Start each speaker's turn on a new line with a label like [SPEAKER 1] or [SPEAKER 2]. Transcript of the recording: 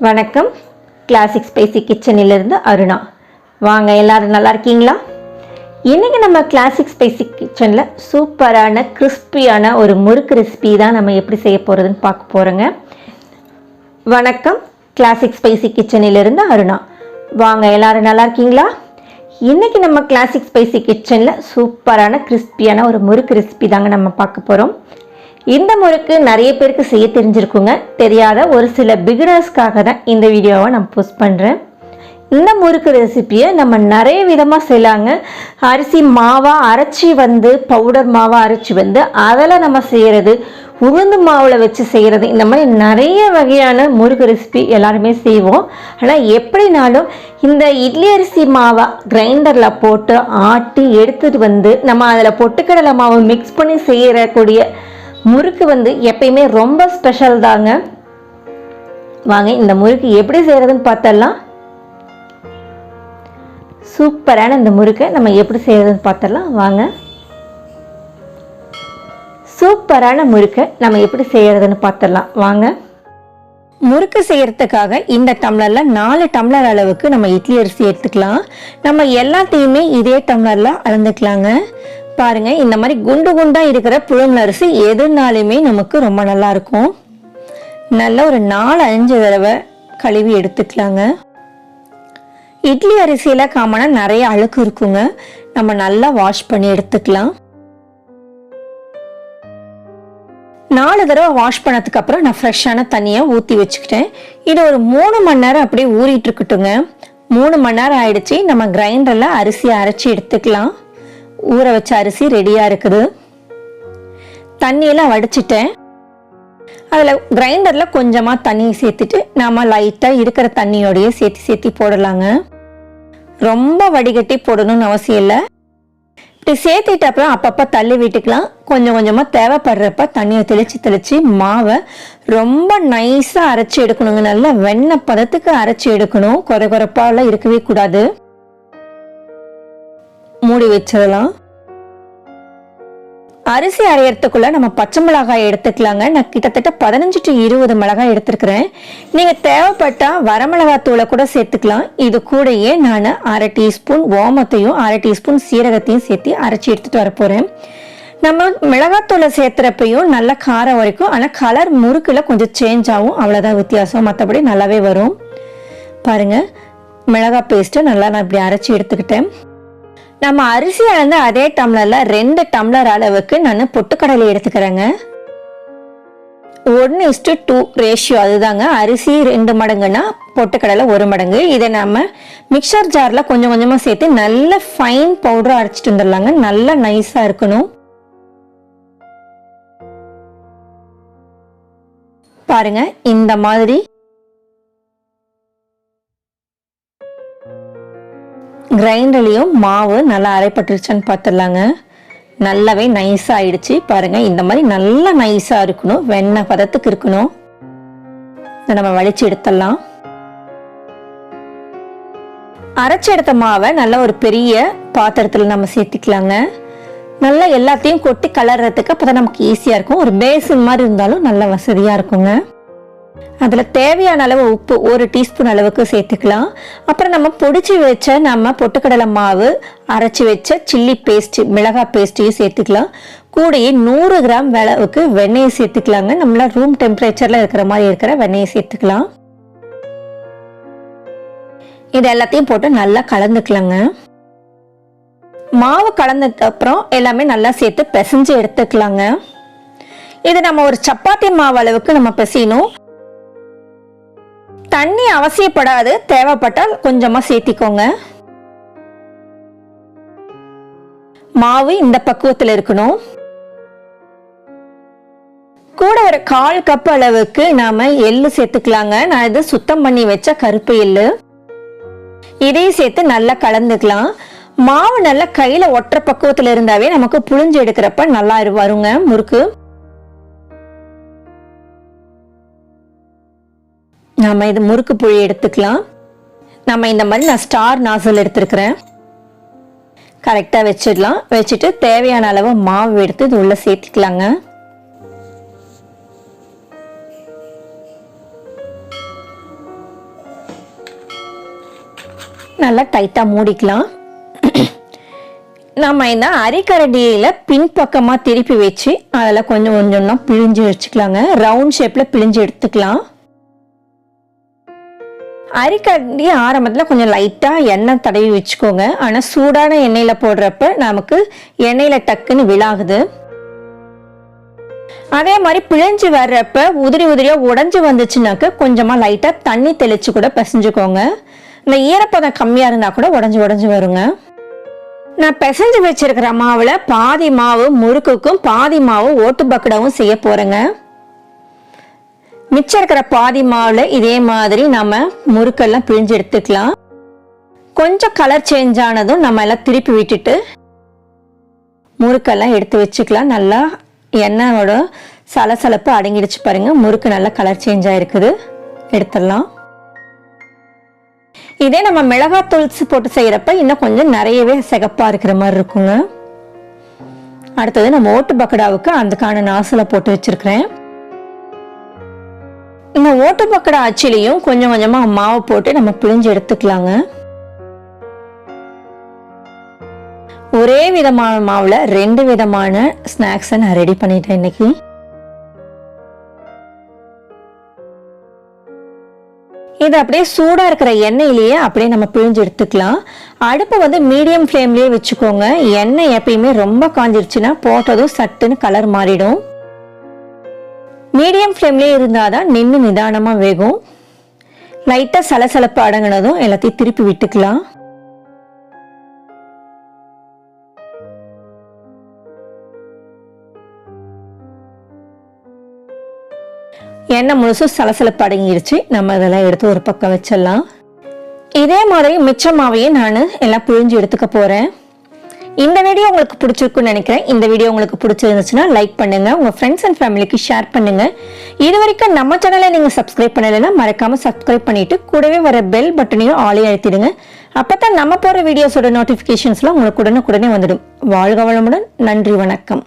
[SPEAKER 1] வணக்கம். Classic spicy கிச்சனிலிருந்து அருணா. வாங்க, எல்லாரும் நல்லா இருக்கீங்களா? இன்றைக்கி நம்ம கிளாசிக் ஸ்பைசி கிச்சனில் சூப்பரான கிறிஸ்பியான ஒரு முறுக்கு ரெசிபி தான் நம்ம எப்படி செய்ய போகிறதுன்னு பார்க்க போகிறோங்க. வணக்கம். கிளாசிக் ஸ்பைசி கிச்சனிலிருந்து அருணா. வாங்க, எல்லாரும் நல்லா இருக்கீங்களா? இன்றைக்கி நம்ம கிளாசிக் ஸ்பைசி கிச்சனில் சூப்பரான கிறிஸ்பியான ஒரு முறுக்கு ரெசிபி தாங்க நம்ம பார்க்க போகிறோம். இந்த முறுக்கு நிறைய பேருக்கு செய்ய தெரிஞ்சிருக்குங்க. தெரியாத ஒரு சில பிகினர்ஸ்க்காக தான் இந்த வீடியோவை நான் போஸ்ட் பண்ணுறேன். இந்த முறுக்கு ரெசிப்பியை நம்ம நிறைய விதமாக செய்யலாங்க. அரிசி மாவாக அரைச்சி பவுடர் மாவாக அரைச்சி அதில் நம்ம செய்கிறது, உளுந்து மாவில் வச்சு செய்கிறது, இந்த மாதிரி நிறைய வகையான முறுக்கு ரெசிபி எல்லாருமே செய்வோம். ஆனால் எப்படினாலும் இந்த இட்லி அரிசி மாவை கிரைண்டரில் போட்டு ஆட்டி எடுத்துகிட்டு நம்ம அதில் பொட்டுக்கடலை மாவை மிக்ஸ் பண்ணி செய்யக்கூடிய முறுக்கு எப்பயுமே ரொம்ப ஸ்பெஷல் தாங்க. வாங்க, இந்த முறுக்கு எப்படி செய்கிறதுன்னு பார்த்தலாம். சூப்பரான இந்த முறுக்கை நம்ம எப்படி செய்கிறதுன்னு பார்த்தலாம். வாங்க, சூப்பரான முறுக்கை நம்ம எப்படி செய்கிறதுன்னு பார்த்தலாம். வாங்க, முறுக்கு செய்கிறதுக்காக இந்த டம்ளரில் 4 டம்ளர் அளவுக்கு நம்ம இட்லி அரிசி எடுத்துக்கலாம். நம்ம எல்லாத்தையுமே இதே டம்ளரில் அளந்துக்கலாங்க. பாருங்க, இந்த மாதிரி குண்டு குண்டா இருக்கிற புழுங்கல் அரிசி எதுனாலுமே நமக்கு ரொம்ப நல்லா இருக்கும். நல்லா ஒரு 4-5 தடவை கழுவி எடுத்துக்கலாங்க. இட்லி அரிசியில காமனா நிறைய அழுக்கு இருக்குங்க. நம்ம நல்லா வாஷ் பண்ணி எடுத்துக்கலாம். 4 தடவை வாஷ் பண்ணதுக்கு அப்புறம் நான் ஃப்ரெஷ்ஷான தண்ணியை ஊற்றி வச்சுக்கிட்டேன். இது ஒரு 3 மணி நேரம் அப்படியே ஊறிட்டு இருக்கட்டுங்க. 3 மணி நேரம் ஆயிடுச்சு. நம்ம கிரைண்டர்ல அரிசியை அரைச்சி எடுத்துக்கலாம். ஊற வச்ச அரிசி ரெடியா இருக்குது. தண்ணியெல்லாம் வடிச்சிட்டேன். அதில் கிரைண்டரில் கொஞ்சமாக தண்ணி சேர்த்துட்டு நாம லைட்டாக இருக்கிற தண்ணியோடையே சேர்த்து போடலாங்க. ரொம்ப வடிகட்டி போடணும்னு அவசியம் இல்லை. இப்படி சேர்த்துட்டு அப்புறம் அப்பப்போ தள்ளி விட்டுக்கலாம். கொஞ்சம் கொஞ்சமாக தேவைப்படுறப்ப தண்ணியை தெளித்து மாவை ரொம்ப நைஸாக அரைச்சி எடுக்கணுங்க. நல்லா வெண்ணெய் பதத்துக்கு அரைச்சி எடுக்கணும். குறைப்பாலாம் இருக்கவே கூடாது. மூடி வச்சிடலாம். அரிசி அரையறதுக்குள்ள நம்ம பச்சை மிளகாய் எடுத்துக்கலாங்க. நான் கிட்டத்தட்ட 15 to 20 மிளகாய் எடுத்துருக்கிறேன். நீங்க தேவைப்பட்டா வரமிளகாத்தூளை கூட சேர்த்துக்கலாம். இது கூடயே நான் 1/2 டீஸ்பூன் ஓமத்தையும் 1/2 டீஸ்பூன் சீரகத்தையும் சேர்த்து அரைச்சி எடுத்துட்டு வரப்போறேன். நம்ம மிளகாத்தூளை சேர்த்துறப்பையும் நல்ல காரம் வரைக்கும், ஆனால் கலர் முறுக்குல கொஞ்சம் சேஞ்ச் ஆகும், அவ்வளோதான் வித்தியாசம். மற்றபடி நல்லாவே வரும். பாருங்க, மிளகாய் பேஸ்ட்டை நல்லா நான் இப்படி அரைச்சி எடுத்துக்கிட்டேன். நம்ம அரிசி அளந்து அதே டம்ளர்ல 2 டம்ளர் அளவுக்கு நான் பொட்டுக்கடலை எடுத்துக்கிறேங்க. 1:2 ரேஷியோ, அதுதாங்க. அரிசி 2 மடங்குன்னா பொட்டுக்கடலை 1 மடங்கு. இதை நம்ம மிக்சர் ஜார்ல கொஞ்சம் கொஞ்சமா சேர்த்து நல்ல ஃபைன் பவுடரா அரைச்சிட்டு வந்துடலாங்க. நல்லா நைஸா இருக்கணும். பாருங்க, இந்த மாதிரி கிரைண்டர்லையும் மாவு நல்லா அரைப்பட்டுருச்சான்னு பார்த்துடலாங்க. நல்லாவே நைஸாக ஆயிடுச்சு. பாருங்க, இந்த மாதிரி நல்லா நைஸாக இருக்கணும். வெண்ணெய் பதத்துக்கு இருக்கணும். இதை நம்ம வலிச்சு எடுத்துடலாம். அரைச்சி எடுத்த மாவை நல்லா ஒரு பெரிய பாத்திரத்தில் நம்ம சேர்த்திக்கலாங்க. நல்லா எல்லாத்தையும் கொட்டி கலர்றதுக்கு அப்போதான் நமக்கு ஈஸியாக இருக்கும். ஒரு பேசின் மாதிரி இருந்தாலும் நல்ல வசதியாக இருக்குங்க. அதில் தேவையான அளவு உப்பு 1 டீஸ்பூன் அளவுக்கு சேர்த்துக்கலாம். அப்புறம் நம்ம பொடிச்சு வச்ச நம்ம பொட்டுக்கடலை மாவு, அரைச்சி வச்ச சில்லி பேஸ்ட், மிளகாய் பேஸ்ட்டையும் சேர்த்துக்கலாம். கூடயே 100 கிராம் அளவுக்கு வெண்ணெயை சேர்த்துக்கலாங்க. நம்மள ரூம் டெம்பரேச்சரில் இருக்கிற மாதிரி இருக்கிற வெண்ணெயை சேர்த்துக்கலாம். இது எல்லாத்தையும் போட்டு நல்லா கலந்துக்கலாங்க. மாவு கலந்ததுக்கு அப்புறம் எல்லாமே நல்லா சேர்த்து பிசைஞ்சு எடுத்துக்கலாங்க. இது நம்ம ஒரு சப்பாத்தி மாவு அளவுக்கு நம்ம பிசையணும். தண்ணி அவசியப்படாது, தேவைப்பட்டால் கொஞ்சமா சேர்த்திக்கோங்க. மாவு இந்த பக்குவத்தில் இருக்கணும். கூட ஒரு 1/4 கப் அளவுக்கு நாம எள்ளு சேர்த்துக்கலாங்க. நான் இது சுத்தம் பண்ணி வச்ச கருப்பு எள்ளு. இதையும் சேர்த்து நல்லா கலந்துக்கலாம். மாவு நல்லா கையில ஒற்ற பக்குவத்தில் இருந்தாவே நமக்கு புழிஞ்சு எடுக்கிறப்ப நல்லா வருங்க முறுக்கு. நம்ம இது முறுக்கு புளி எடுத்துக்கலாம். நம்ம இந்த மாதிரி நான் ஸ்டார் நாசல் எடுத்துருக்கிறேன். கரெக்டாக வச்சிடலாம். வச்சுட்டு தேவையான அளவு மாவு எடுத்து இது உள்ள சேர்த்துக்கலாங்க. நல்லா டைட்டாக மூடிக்கலாம். நம்ம இந்த அரிக்கரண்டியில் பின்பக்கமாக திருப்பி வச்சு அதில் கொஞ்சம் கொஞ்சம்னா பிழிஞ்சு வச்சுக்கலாங்க. ரவுண்ட் ஷேப்பில் பிழிஞ்சு எடுத்துக்கலாம். அரிக்கரண்டி ஆரம்பத்தில் கொஞ்சம் லைட்டாக எண்ணெய் தடவி வச்சுக்கோங்க. ஆனால் சூடான எண்ணெயில் போடுறப்ப நமக்கு எண்ணெயில் டக்குன்னு விழாகுது. அதே மாதிரி பிழிஞ்சு வர்றப்ப உதிரி உதிரியாக உடஞ்சி வந்துச்சுனாக்க கொஞ்சமாக லைட்டாக தண்ணி தெளித்து கூட பிசைஞ்சுக்கோங்க. இந்த ஈரப்பதம் கம்மியாக இருந்தால் கூட உடஞ்சி வருங்க. நான் பிசைஞ்சு வச்சிருக்கிற மாவில் பாதி மாவு முறுக்குக்கும் பாதி மாவு ஓட்டு பக்கோடாவும் செய்ய போகிறேங்க. மிச்சம் இருக்கிற பாதி மாவில் இதே மாதிரி நம்ம முறுக்கெல்லாம் பிழிஞ்சு எடுத்துக்கலாம். கொஞ்சம் கலர் சேஞ்ச் ஆனதும் நம்ம எல்லாம் திருப்பி விட்டுட்டு முறுக்கெல்லாம் எடுத்து வச்சுக்கலாம். நல்லா எண்ணெயோட சலசலப்பு அடங்கிடுச்சு பாருங்க. முறுக்கு நல்லா கலர் சேஞ்ச் ஆயிருக்குது. எடுத்துடலாம். இதே நம்ம மிளகாத்தூள் போட்டு செய்யறப்ப இன்னும் கொஞ்சம் நிறையவே சிகப்பா இருக்கிற மாதிரி இருக்குங்க. அடுத்தது நம்ம ஓட்டு பக்கோடாவுக்கு அதுக்கான நாசலை போட்டு வச்சிருக்கிறேன். இந்த ஓட்டு பக்கோடா அச்சிலையும் கொஞ்சம் கொஞ்சமா மாவு போட்டு நம்ம பிழிஞ்சு எடுத்துக்கலாங்க. ஒரே விதமான மாவுல 2 விதமான ஸ்நாக்ஸை நான் ரெடி பண்ணிட்டேன் இன்னைக்கு. இது அப்படியே சூடா இருக்கிற எண்ணெயிலேயே அப்படியே நம்ம பிழிஞ்சு எடுத்துக்கலாம். அடுப்பு மீடியம் ஃப்ளேம்லயே வச்சுக்கோங்க. எண்ணெய் எப்பயுமே ரொம்ப காஞ்சிருச்சுன்னா போட்டதும் சட்டுன்னு கலர் மாறிடும். மீடியம் ஃப்ளேம்லேயே இருந்தாதான் நின்று நிதானமாக வேகும். லைட்டாக சலசலப்பு அடங்கினதும் எல்லாத்தையும் திருப்பி விட்டுக்கலாம். எண்ணெய் முழுசும் சலசலப்பு அடங்கிருச்சு. நம்ம இதெல்லாம் எடுத்து ஒரு பக்கம் வச்சிடலாம். இதே மாதிரி மிச்சமாவையே நான் எல்லாம் புழிஞ்சு எடுத்துக்க போகிறேன். இந்த வீடியோ உங்களுக்கு பிடிச்சிருக்குன்னு நினைக்கிறேன். இந்த வீடியோ உங்களுக்கு பிடிச்சிருந்துச்சுன்னா லைக் பண்ணுங்க, உங்க ஃப்ரெண்ட்ஸ் அண்ட் ஃபேமிலிக்கு ஷேர் பண்ணுங்க. இது வரைக்கும் நம்ம சேனலை நீங்க சப்ஸ்கிரைப் பண்ணலைன்னா மறக்காம சப்ஸ்கிரைப் பண்ணிட்டு கூடவே வர பெல் பட்டனையும் ஆளே அழுத்திடுங்க. அப்பதான் நம்ம போற வீடியோஸோட நோட்டிபிகேஷன்ஸ்லாம் உங்களுக்கு உடனே வந்துடும். வாழ்க வளமுடன். நன்றி, வணக்கம்.